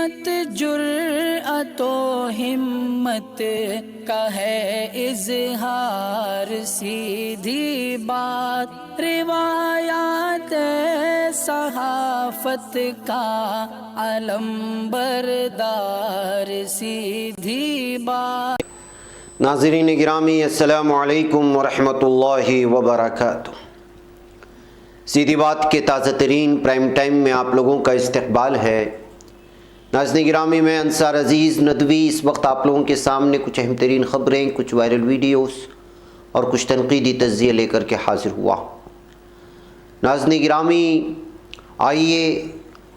سیرت جرأت و ہمت کا ہے اظہار، سیدھی بات روایات صحافت کا علم بردار، سیدھی بات۔ ناظرین گرامی السلام علیکم ورحمۃ اللہ وبرکاتہ۔ سیدھی بات کے تازہ ترین پرائم ٹائم میں آپ لوگوں کا استقبال ہے۔ ناظرین گرامی، میں انصار عزیز ندوی اس وقت آپ لوگوں کے سامنے کچھ اہم ترین خبریں، کچھ وائرل ویڈیوز اور کچھ تنقیدی تجزیے لے کر کے حاضر ہوا۔ ناظرین گرامی، آئیے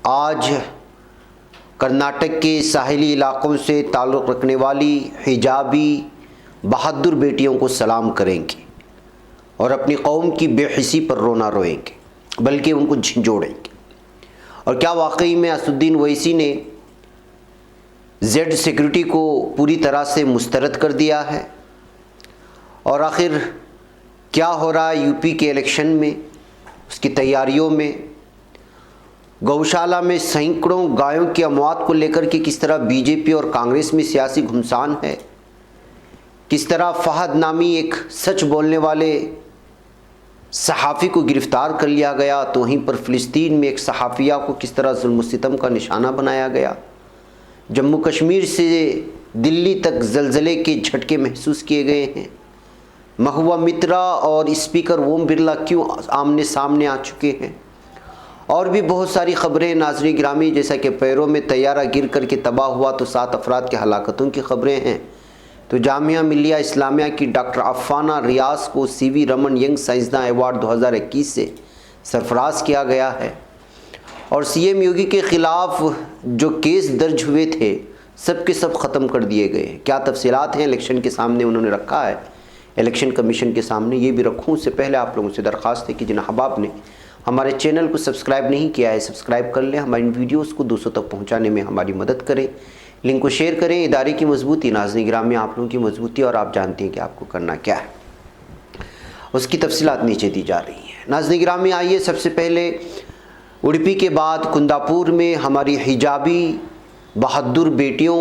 آج کرناٹک کے ساحلی علاقوں سے تعلق رکھنے والی حجابی بہادر بیٹیوں کو سلام کریں گے اور اپنی قوم کی بے حسی پر رونا روئیں گے، بلکہ ان کو جھنجھوڑیں گے۔ اور کیا واقعی میں اسد الدین اویسی نے زیڈ سیکورٹی کو پوری طرح سے مسترد کر دیا ہے؟ اور آخر کیا ہو رہا ہے یو پی کے الیکشن میں، اس کی تیاریوں میں؟ گوشالہ میں سینکڑوں گایوں کی اموات کو لے کر کے کس طرح بی جے پی اور کانگریس میں سیاسی گھمسان ہے؟ کس طرح فہد نامی ایک سچ بولنے والے صحافی کو گرفتار کر لیا گیا، تو وہیں پر فلسطین میں ایک صحافیہ کو کس طرح ظلم و ستم کا نشانہ بنایا گیا؟ جموں کشمیر سے دلی تک زلزلے کے جھٹکے محسوس کیے گئے ہیں۔ مہوا مترا اور اسپیکر اوم برلا کیوں آمنے سامنے آ چکے ہیں؟ اور بھی بہت ساری خبریں ناظرین گرامی، جیسا کہ پیروں میں طیارہ گر کر کے تباہ ہوا تو 7 افراد کی ہلاکتوں کی خبریں ہیں۔ تو جامعہ ملیہ اسلامیہ کی ڈاکٹر عفانہ ریاض کو سی وی رمن ینگ سائنسداں ایوارڈ 2021 سے سرفراز کیا گیا ہے۔ اور سی ایم یوگی کے خلاف جو کیس درج ہوئے تھے سب کے سب ختم کر دیے گئے۔ کیا تفصیلات ہیں الیکشن کے سامنے انہوں نے رکھا ہے، الیکشن کمیشن کے سامنے، یہ بھی رکھوں۔ اس سے پہلے آپ لوگوں سے درخواست ہے کہ جن احباب نے ہمارے چینل کو سبسکرائب نہیں کیا ہے سبسکرائب کر لیں، ہماری ویڈیوز کو دوسروں تک پہنچانے میں ہماری مدد کریں، لنک کو شیئر کریں۔ ادارے کی مضبوطی، ناظرین گرامی آپ لوگوں کی مضبوطی، اور آپ جانتے ہیں کہ آپ کو کرنا کیا ہے، اس کی تفصیلات نیچے دی جا رہی ہیں۔ ناظرین گرامی آئیے سب سے پہلے اڈپی کے بعد کنداپور میں ہماری حجابی بہادر بیٹیوں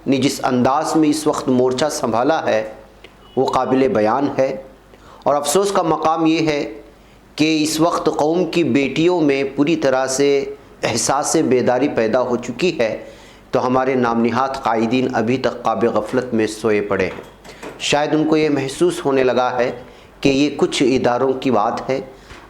نے جس انداز میں اس وقت مورچہ سنبھالا ہے وہ قابل بیان ہے، اور افسوس کا مقام یہ ہے کہ اس وقت قوم کی بیٹیوں میں پوری طرح سے احساس بیداری پیدا ہو چکی ہے، تو ہمارے نام نہاد قائدین ابھی تک قاب غفلت میں سوئے پڑے ہیں۔ شاید ان کو یہ محسوس ہونے لگا ہے کہ یہ کچھ اداروں کی بات ہے،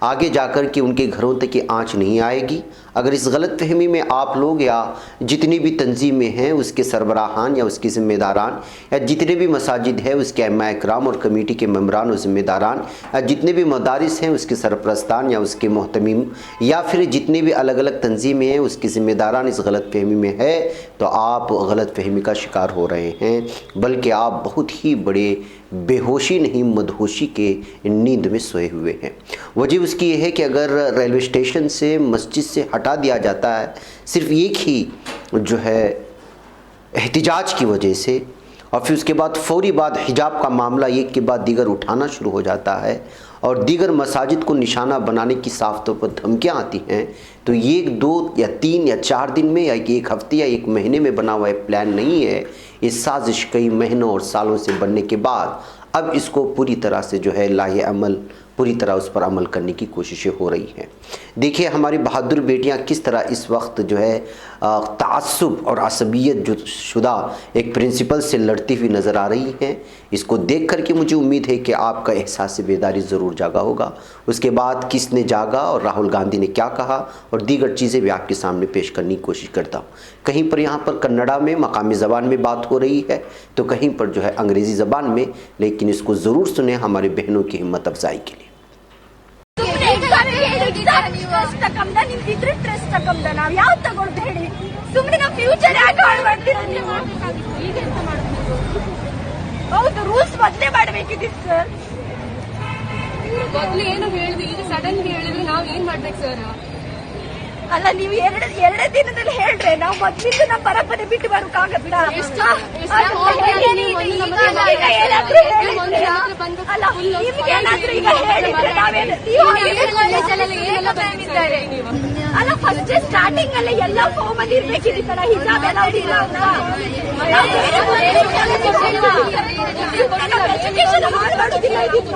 آگے جا کر کے ان کے گھروں تک یہ آنچ نہیں آئے گی۔ اگر اس غلط فہمی میں آپ لوگ یا جتنی بھی تنظیمیں ہیں اس کے سربراہان یا اس کے ذمہ داران، یا جتنے بھی مساجد ہیں اس کے ائمہ اکرام اور کمیٹی کے ممبران اور ذمہ داران، یا جتنے بھی مدارس ہیں اس کے سرپرستان یا اس کے محتمین، یا پھر جتنی بھی الگ الگ تنظیمیں ہیں اس کے ذمہ داران اس غلط فہمی میں ہے، تو آپ غلط فہمی کا شکار ہو رہے ہیں، بلکہ آپ بہت ہی بڑے بے ہوشی نہیں مدہوشی کے نیند میں سوئے ہوئے ہیں۔ وجہ اس کی یہ ہے کہ اگر ریلوے اسٹیشن سے مسجد سے ہٹا دیا جاتا ہے صرف ایک ہی جو ہے احتجاج کی وجہ سے، اور پھر اس کے بعد فوری بعد حجاب کا معاملہ ایک کے بعد دیگر اٹھانا شروع ہو جاتا ہے اور دیگر مساجد کو نشانہ بنانے کی صاف طور پر دھمکیاں آتی ہیں، تو یہ 2 یا 3 یا 4 دن میں یا ایک ہفتے یا ایک مہینے میں بنا ہوا پلان نہیں ہے، یہ سازش کئی مہینوں اور سالوں سے بننے کے بعد اب اس کو پوری طرح سے جو ہے لاہے عمل، پوری طرح اس پر عمل کرنے کی کوششیں ہو رہی ہیں۔ دیکھیے ہماری بہادر بیٹیاں کس طرح اس وقت جو ہے تعصب اور عصبیت جو شدہ ایک پرنسپل سے لڑتی ہوئی نظر آ رہی ہیں۔ اس کو دیکھ کر کے مجھے امید ہے کہ آپ کا احساس بیداری ضرور جاگا ہوگا۔ اس کے بعد کس نے جاگا اور راہل گاندھی نے کیا کہا اور دیگر چیزیں بھی آپ کے سامنے پیش کرنے کی کوشش کرتا ہوں۔ کہیں پر یہاں پر کنڑا میں مقامی زبان میں بات ہو رہی ہے تو کہیں پر جو ہے انگریزی زبان میں، لیکن اس کو ضرور سنیں ہمارے بہنوں کی ہمت افزائی کے لیے۔ ಹೌದು, ರೂಲ್ಸ್ ಬದಲೇ ಮಾಡಬೇಕಿತ್ತು ಸರ್. ಮೊದಲು ಏನು ಹೇಳಿದ್ವಿ, ಈಗ ಸಡನ್ ಹೇಳಿದ್ರೆ ನಾವು ಏನ್ ಮಾಡ್ಬೇಕು ಸರ್? ಅಲ್ಲ, ನೀವು ಎರಡೇ ದಿನದಲ್ಲಿ ಹೇಳ್ರೆ ನಾವು ಮೊದಲಿಂದ ನಮ್ಮ ಪರಂಪರೆ ಬಿಟ್ಟು ಬರೋಕ್ಕಾಗತ್ತ? ಅಲ್ಲ ಫಸ್ಟ್ ಸ್ಟಾರ್ಟಿಂಗ್ ಅಲ್ಲೇ ಎಲ್ಲ ಫಾರ್ಮ್ ಅಲ್ಲಿ ಇರ್ಬೇಕಿತ್ತಲ್ಲ, ಹಿಜಾಬ್ ಅಲೌಡ್ ಇಲ್ಲ ಅಂತ. ಎಜುಕೇಶನ್ ಹಾಳು ಮಾಡೋದಿಲ್ಲ ಇದಿತ್ತು.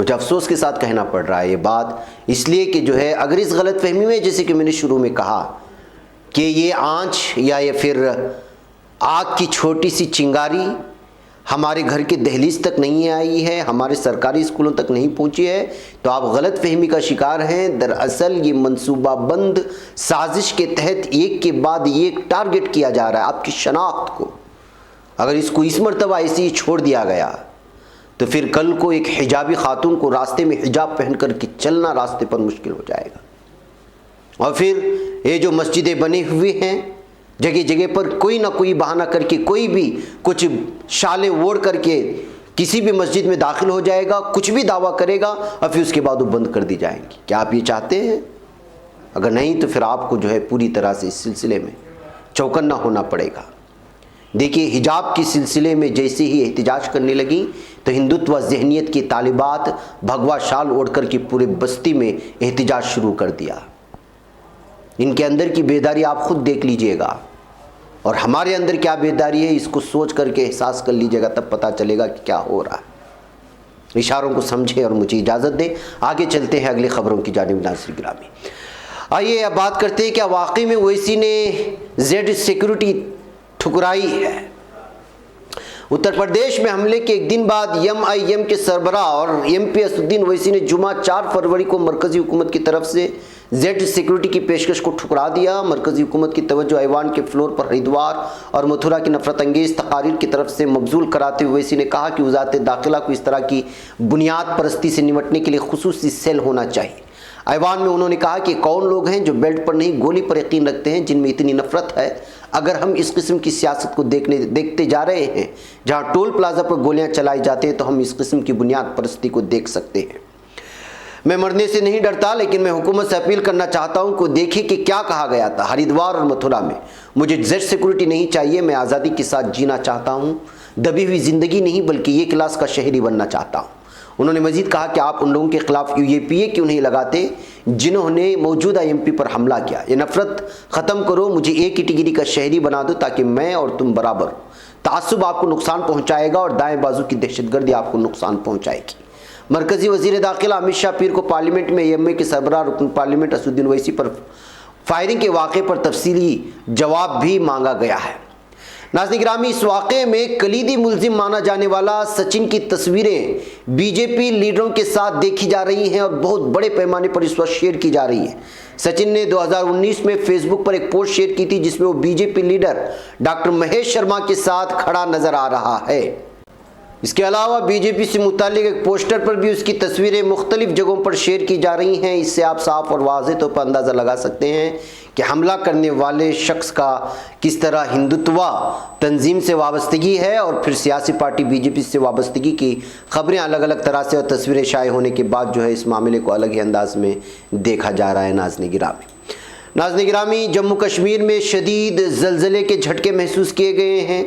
مجھے افسوس کے ساتھ کہنا پڑ رہا ہے یہ بات، اس لیے کہ جو ہے اگر اس غلط فہمی میں، جیسے کہ میں نے شروع میں کہا کہ یہ آنچ یا یہ پھر آگ کی چھوٹی سی چنگاری ہمارے گھر کے دہلیز تک نہیں آئی ہے، ہمارے سرکاری اسکولوں تک نہیں پہنچی ہے، تو آپ غلط فہمی کا شکار ہیں۔ دراصل یہ منصوبہ بند سازش کے تحت ایک کے بعد ایک ٹارگٹ کیا جا رہا ہے آپ کی شناخت کو۔ اگر اس کو اس مرتبہ ایسے ہی چھوڑ دیا گیا تو پھر کل کو ایک حجابی خاتون کو راستے میں حجاب پہن کر کے چلنا راستے پر مشکل ہو جائے گا۔ اور پھر یہ جو مسجدیں بنے ہوئے ہیں جگہ جگہ پر، کوئی نہ کوئی بہانہ کر کے کوئی بھی کچھ شالیں اوڑھ کر کے کسی بھی مسجد میں داخل ہو جائے گا، کچھ بھی دعویٰ کرے گا اور پھر اس کے بعد وہ بند کر دی جائیں گی۔ کیا آپ یہ چاہتے ہیں؟ اگر نہیں تو پھر آپ کو جو ہے پوری طرح سے اس سلسلے میں چوکنا ہونا پڑے گا۔ دیکھیے حجاب کے سلسلے میں جیسے ہی احتجاج کرنے لگی تو ہندوتوا ذہنیت کی طالبات بھگوا شال اوڑھ کر کے پورے بستی میں احتجاج شروع کر دیا۔ ان کے اندر کی بیداری آپ خود دیکھ لیجئے گا، اور ہمارے اندر کیا بیداری ہے اس کو سوچ کر کے احساس کر لیجئے گا، تب پتہ چلے گا کہ کیا ہو رہا ہے۔ اشاروں کو سمجھیں اور مجھے اجازت دیں، آگے چلتے ہیں اگلی خبروں کی جانب۔ ناظرین گرامی، آئیے اب بات کرتے ہیں کیا واقعی میں اویسی نے زیڈ سیکورٹی ٹھکرائی ہے۔ اتر پردیش میں حملے کے ایک دن بعد ایم کے سربراہ اور ایم پی اسد الدین اویسی نے جمعہ 4 فروری کو مرکزی حکومت کی طرف سے زیڈ سیکورٹی کی پیشکش کو ٹھکرا دیا۔ مرکزی حکومت کی توجہ ایوان کے فلور پر ہریدوار اور متھرا کی نفرت انگیز تقاریر کی طرف سے مبذول کراتے ہوئے اویسی نے کہا کہ وزارت داخلہ کو اس طرح کی بنیاد پرستی سے نمٹنے کے لیے خصوصی سیل ہونا چاہیے۔ ایوان میں انہوں نے کہا کہ کون لوگ ہیں جو بیلٹ پر نہیں گولی پر یقین رکھتے ہیں، جن میں اتنی نفرت ہے۔ اگر ہم اس قسم کی سیاست کو دیکھتے جا رہے ہیں جہاں ٹول پلازا پر گولیاں چلائی جاتی ہیں، تو ہم اس قسم کی بنیاد پرستی کو دیکھ سکتے ہیں۔ میں مرنے سے نہیں ڈرتا، لیکن میں حکومت سے اپیل کرنا چاہتا ہوں کہ دیکھیں کہ کیا کہا گیا تھا ہریدوار اور متھرا میں۔ مجھے زیڈ سیکورٹی نہیں چاہیے، میں آزادی کے ساتھ جینا چاہتا ہوں، دبی ہوئی زندگی نہیں بلکہ یہ کلاس کا شہری بننا چاہتا ہوں۔ انہوں نے مزید کہا کہ آپ ان لوگوں کے خلاف UAPA کیوں نہیں لگاتے جنہوں نے موجودہ MP پر حملہ کیا۔ یہ نفرت ختم کرو، مجھے ایک کیٹیگری کا شہری بنا دو تاکہ میں اور تم برابر ہو۔ تعصب آپ کو نقصان پہنچائے گا اور دائیں بازو کی دہشت گردی آپ کو نقصان پہنچائے گی۔ مرکزی وزیر داخلہ امت شاہ پیر کو پارلیمنٹ میں AMA کے سربراہ رکن پارلیمنٹ اسد الدین اویسی پر فائرنگ کے واقعے پر تفصیلی جواب بھی مانگا گیا ہے۔ ناظرین گرامی، اس واقعے میں کلیدی ملزم مانا جانے والا سچن کی تصویریں BJP لیڈروں کے ساتھ دیکھی جا رہی ہیں اور بہت بڑے پیمانے پر اس وقت شیئر کی جا رہی ہیں۔ سچن نے 2019 میں فیس بک پر ایک پوسٹ شیئر کی تھی جس میں وہ BJP leader doctor Mahesh Sharma کے ساتھ کھڑا نظر آ رہا ہے۔ اس کے علاوہ BJP سے متعلق ایک پوسٹر پر بھی اس کی تصویریں مختلف جگہوں پر شیئر کی جا رہی ہیں۔ اس سے آپ صاف اور واضح طور پر اندازہ لگا سکتے ہیں کہ حملہ کرنے والے شخص کا کس طرح ہندوتوا تنظیم سے وابستگی ہے، اور پھر سیاسی پارٹی BJP سے وابستگی کی خبریں الگ الگ طرح سے اور تصویریں شائع ہونے کے بعد جو ہے اس معاملے کو الگ ہی انداز میں دیکھا جا رہا ہے۔ ناظرین گرامی، جموں کشمیر میں شدید زلزلے کے جھٹکے محسوس کیے گئے ہیں۔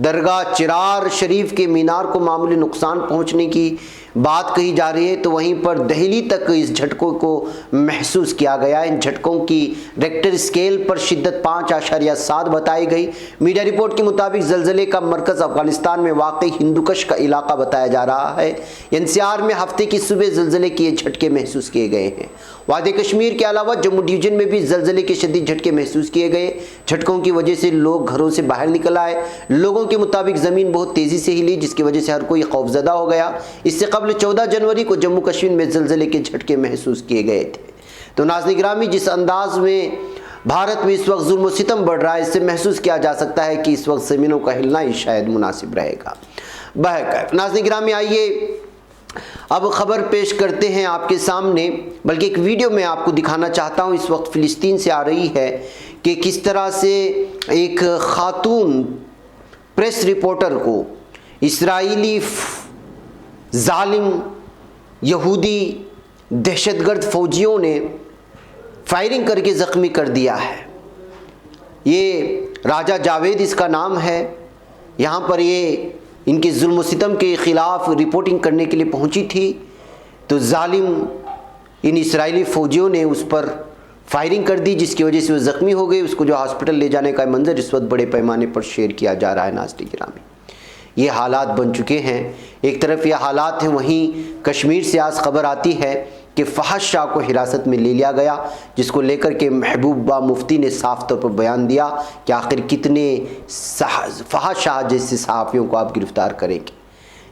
درگاہ چرار شریف کے مینار کو معمولی نقصان پہنچنے کی بات کہی جا رہی ہے، تو وہیں پر دہلی تک اس جھٹکوں کو محسوس کیا گیا۔ ان جھٹکوں کی ریکٹر اسکیل پر شدت 5.7 بتائی گئی۔ میڈیا رپورٹ کے مطابق زلزلے کا مرکز افغانستان میں واقع ہندوکش کا علاقہ بتایا جا رہا ہے۔ NCR میں ہفتے کی صبح زلزلے کے یہ جھٹکے محسوس کیے گئے ہیں۔ وادی کشمیر کے علاوہ جموں ڈویژن میں بھی زلزلے کے شدید جھٹکے محسوس کیے گئے۔ جھٹکوں کی وجہ سے لوگ گھروں سے باہر نکل آئے۔ لوگوں کے مطابق زمین بہت تیزی سے ہلی جس کی وجہ سے ہر کوئی خوفزدہ ہو گیا۔ اس سے قبل 14 جنوری کو جموں کشمیر میں زلزلے کے جھٹکے محسوس کیے گئے تھے۔ تو ناظرین گرامی، جس انداز میں بھارت میں اس وقت ظلم و ستم بڑھ رہا ہے، اس سے محسوس کیا جا سکتا ہے کہ اس وقت زمینوں کا ہلنا ہی شاید مناسب رہے گا۔ بہرکیف ناظرین گرامی، آئیے اب خبر پیش کرتے ہیں آپ کے سامنے، بلکہ ایک ویڈیو میں آپ کو دکھانا چاہتا ہوں۔ اس وقت فلسطین سے آ رہی ہے کہ کس طرح سے ایک خاتون پریس رپورٹر کو اسرائیلی ظالم یہودی دہشت گرد فوجیوں نے فائرنگ کر کے زخمی کر دیا ہے۔ یہ راجہ جاوید اس کا نام ہے۔ یہاں پر یہ ان کے ظلم و ستم کے خلاف رپورٹنگ کرنے کے لیے پہنچی تھی، تو ظالم ان اسرائیلی فوجیوں نے اس پر فائرنگ کر دی جس کی وجہ سے وہ زخمی ہو گئے۔ اس کو جو ہاسپٹل لے جانے کا منظر اس وقت بڑے پیمانے پر شیئر کیا جا رہا ہے۔ ناظرین گرامی، یہ حالات بن چکے ہیں۔ ایک طرف یہ حالات ہیں، وہیں کشمیر سے آج خبر آتی ہے کہ فحش شاہ کو حراست میں لے لیا گیا، جس کو لے کر کے محبوبہ مفتی نے صاف طور پر بیان دیا کہ آخر کتنے فحش شاہ جیسے صحافیوں کو آپ گرفتار کریں گے۔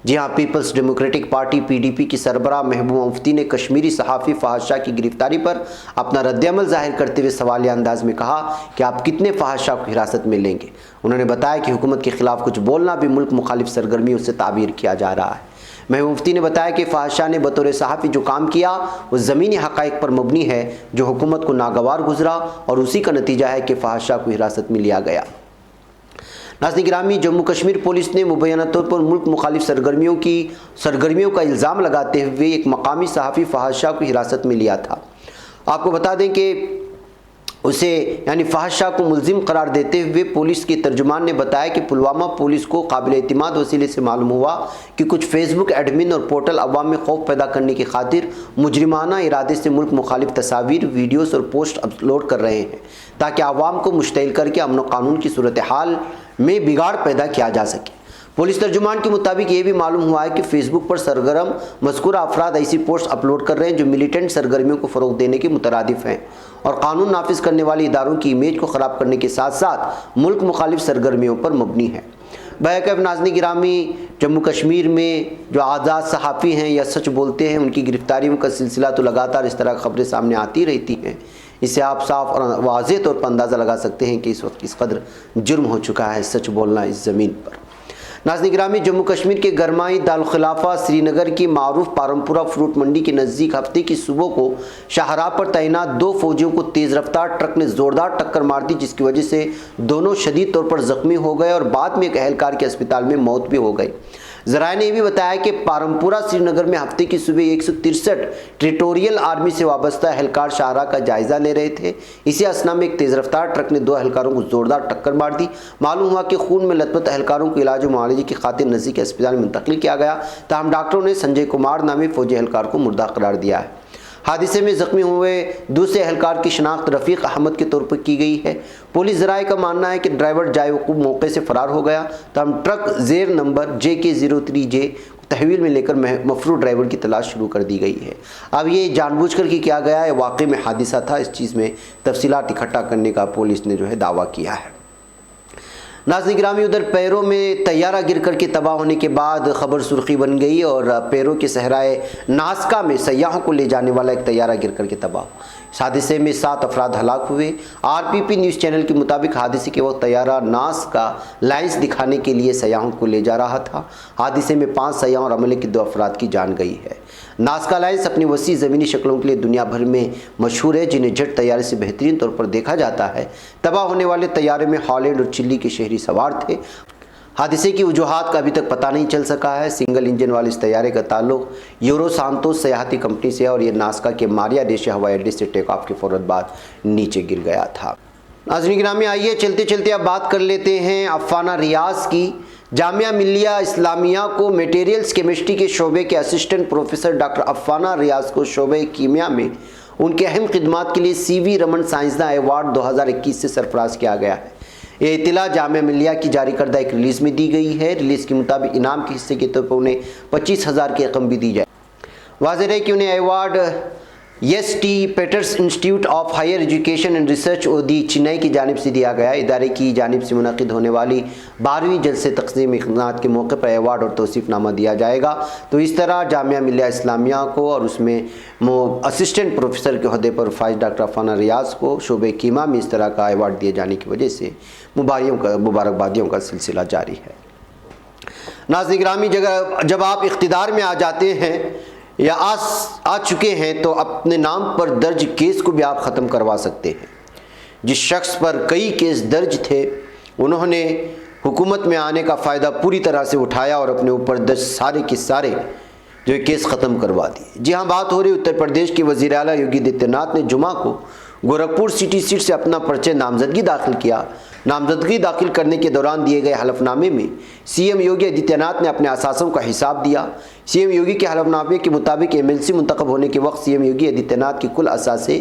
جی ہاں، پیپلز ڈیموکریٹک پارٹی PDP کی سربراہ محبوبہ مفتی نے کشمیری صحافی فحش شاہ کی گرفتاری پر اپنا رد عمل ظاہر کرتے ہوئے سوالیہ انداز میں کہا کہ آپ کتنے فحش شاہ کو حراست میں لیں گے۔ انہوں نے بتایا کہ حکومت کے خلاف کچھ بولنا بھی ملک مخالف سرگرمیوں سے تعبیر کیا جا رہا ہے۔ محبوبہ مفتی نے بتایا کہ فحش شاہ نے بطور صحافی جو کام کیا وہ زمینی حقائق پر مبنی ہے جو حکومت کو ناگوار گزرا، اور اسی کا نتیجہ ہے کہ فحش شاہ کو حراست میں لیا گیا۔ ناظرین گرامی، جموں کشمیر پولیس نے مبینہ طور پر ملک مخالف سرگرمیوں کا الزام لگاتے ہوئے ایک مقامی صحافی فحش شاہ کو حراست میں لیا تھا۔ آپ کو بتا دیں کہ اسے یعنی فحش شاہ کو ملزم قرار دیتے ہوئے پولیس کے ترجمان نے بتایا کہ پلوامہ پولیس کو قابل اعتماد وسیلے سے معلوم ہوا کہ کچھ فیس بک ایڈمن اور پورٹل عوام میں خوف پیدا کرنے کی خاطر مجرمانہ ارادے سے ملک مخالف تصاویر، ویڈیوز اور پوسٹ اپلوڈ کر رہے ہیں تاکہ عوام کو مشتعل کر کے امن و قانون کی صورتحال میں بگاڑ پیدا کیا جا سکے۔ پولیس ترجمان کے مطابق یہ بھی معلوم ہوا ہے کہ فیس بک پر سرگرم مذکورہ افراد ایسی پوسٹ اپلوڈ کر رہے ہیں جو ملیٹنٹ سرگرمیوں کو فروغ دینے کے مترادف ہیں اور قانون نافذ کرنے والے اداروں کی امیج کو خراب کرنے کے ساتھ ساتھ ملک مخالف سرگرمیوں پر مبنی ہے۔ بہرکیف ناظرین گرامی، جموں کشمیر میں جو آزاد صحافی ہیں یا سچ بولتے ہیں، ان کی گرفتاریوں کا سلسلہ تو لگاتار اس طرح خبریں سامنے آتی رہتی ہیں۔ اس سے آپ صاف اور واضح طور پر اندازہ لگا سکتے ہیں کہ اس وقت کس قدر جرم ہو چکا ہے سچ بولنا اس زمین پر۔ ناظرین گرامی، جموں کشمیر کے گرمائی دارالخلافہ سری نگر کی معروف پارمپورہ فروٹ منڈی کے نزدیک ہفتے کی صبح کو شاہراہ پر تعینات 2 فوجیوں کو تیز رفتار ٹرک نے زوردار ٹکر مار دی، جس کی وجہ سے دونوں شدید طور پر زخمی ہو گئے اور بعد میں ایک اہلکار کے اسپتال میں موت بھی ہو گئی۔ ذرائع نے یہ بھی بتایا کہ پارمپورہ سری نگر میں ہفتے کی صبح 163 ٹریٹوریل آرمی سے وابستہ اہلکار شاہراہ کا جائزہ لے رہے تھے۔ اسی اثنا میں ایک تیز رفتار ٹرک نے 2 اہلکاروں کو زوردار ٹکر مار دی۔ معلوم ہوا کہ خون میں لت پت اہلکاروں کو علاج و معالجے کی خاطر نزدیکی اسپتال میں منتقل کیا گیا، تاہم ڈاکٹروں نے سنجے کمار نامی فوجی اہلکار کو مردہ قرار دیا ہے۔ حادثے میں زخمی ہوئے دوسرے اہلکار کی شناخت رفیق احمد کے طور پر کی گئی ہے۔ پولیس ذرائع کا ماننا ہے کہ ڈرائیور جائے وقوع موقع سے فرار ہو گیا، تاہم ٹرک زیر نمبر JK03J تحویل میں لے کر مفرور ڈرائیور کی تلاش شروع کر دی گئی ہے۔ اب یہ جان بوجھ کر کے کیا گیا ہے، واقعے میں حادثہ تھا، اس چیز میں تفصیلات اکٹھا کرنے کا پولیس نے جو ہے دعویٰ کیا ہے۔ ناظرین گرامی، ادھر پیرو میں طیارہ گر کر کے تباہ ہونے کے بعد خبر سرخی بن گئی اور پیرو کے صحرائے ناسکا میں سیاحوں کو لے جانے والا ایک طیارہ گر کر کے تباہ ہوا۔ اس حادثے میں 7 افراد ہلاک ہوئے۔ RPP نیوز چینل کے مطابق حادثے کے وقت طیارہ ناسکا لائنز دکھانے کے لیے سیاحوں کو لے جا رہا تھا۔ حادثے میں 5 سیاحوں اور عملے کے 2 افراد کی جان گئی ہے۔ ناسکا لائنز اپنی وسیع زمینی شکلوں کے لیے دنیا بھر میں مشہور ہے، جنہیں جیٹ طیارے سے بہترین طور پر دیکھا جاتا ہے۔ تباہ ہونے والے طیارے میں ہالینڈ اور چلی کے شہری سوار تھے۔ حادثے کی وجوہات کا ابھی تک پتہ نہیں چل سکا ہے۔ سنگل انجن والے اس طیارے کا تعلق یورو سانتوس سیاحتی کمپنی سے ہے اور یہ ناسکا کے ماریا ڈیشا ہوائی اڈے سے ٹیک آف کے فوراً بعد نیچے گر گیا تھا۔ ناظرین گرامی، آئیے چلتے چلتے اب بات کر لیتے ہیں افانہ ریاض کی۔ جامعہ ملیہ اسلامیہ کو میٹیریلز کیمسٹری کے شعبے کے اسسٹنٹ پروفیسر ڈاکٹر افانہ ریاض کو شعبہ کیمیا میں ان کے اہم خدمات کے لیے CV رمن سائنسداں ایوارڈ 2021 سے سرفراز کیا گیا ہے۔ یہ اطلاع جامعہ ملیہ کی جاری کردہ ایک ریلیز میں دی گئی ہے۔ ریلیز کے مطابق انعام کے حصے کے طور پر انہیں 25,000 کی رقم بھی دی جائے۔ واضح ہے کہ انہیں award ST Peters institute of higher education and research Avadi Chennai کی جانب سے دیا گیا ہے۔ ادارے کی جانب سے منعقد ہونے والی 12ویں جلسے تقسیم اقدامات کے موقع پر ایوارڈ اور توصیف نامہ دیا جائے گا۔ تو اس طرح جامعہ ملیہ اسلامیہ کو اور اس میں اسسٹنٹ پروفیسر کے عہدے پر فائز ڈاکٹر افانہ ریاض کو شعبہ کیمیا میں اس طرح کا ایوارڈ دیے جانے کی وجہ سے مبارکبادیوں کا سلسلہ جاری ہے۔ ناظرین گرامی، جب آپ اقتدار میں آ جاتے ہیں یا آ چکے ہیں تو اپنے نام پر درج کیس کو بھی آپ ختم کروا سکتے ہیں۔ جس شخص پر کئی کیس درج تھے، انہوں نے حکومت میں آنے کا فائدہ پوری طرح سے اٹھایا اور اپنے اوپر درج سارے کے سارے جو کیس ختم کروا دیے۔ جی ہاں، بات ہو رہی اتر پردیش کے وزیر اعلیٰ یوگی آدتیہ ناتھ نے جمعہ کو گورکھپور سٹی سیٹ سے اپنا پرچہ نامزدگی داخل کیا۔ نامزدگی داخل کرنے کے دوران دیے گئے حلف نامے میں CM یوگی آدتیہ ناتھ نے اپنے اثاثوں کا حساب دیا۔ CM یوگی کے حلف نامے کے مطابق MLC منتخب ہونے کے وقت CM یوگی آدتیہ ناتھ کے کل اثاثے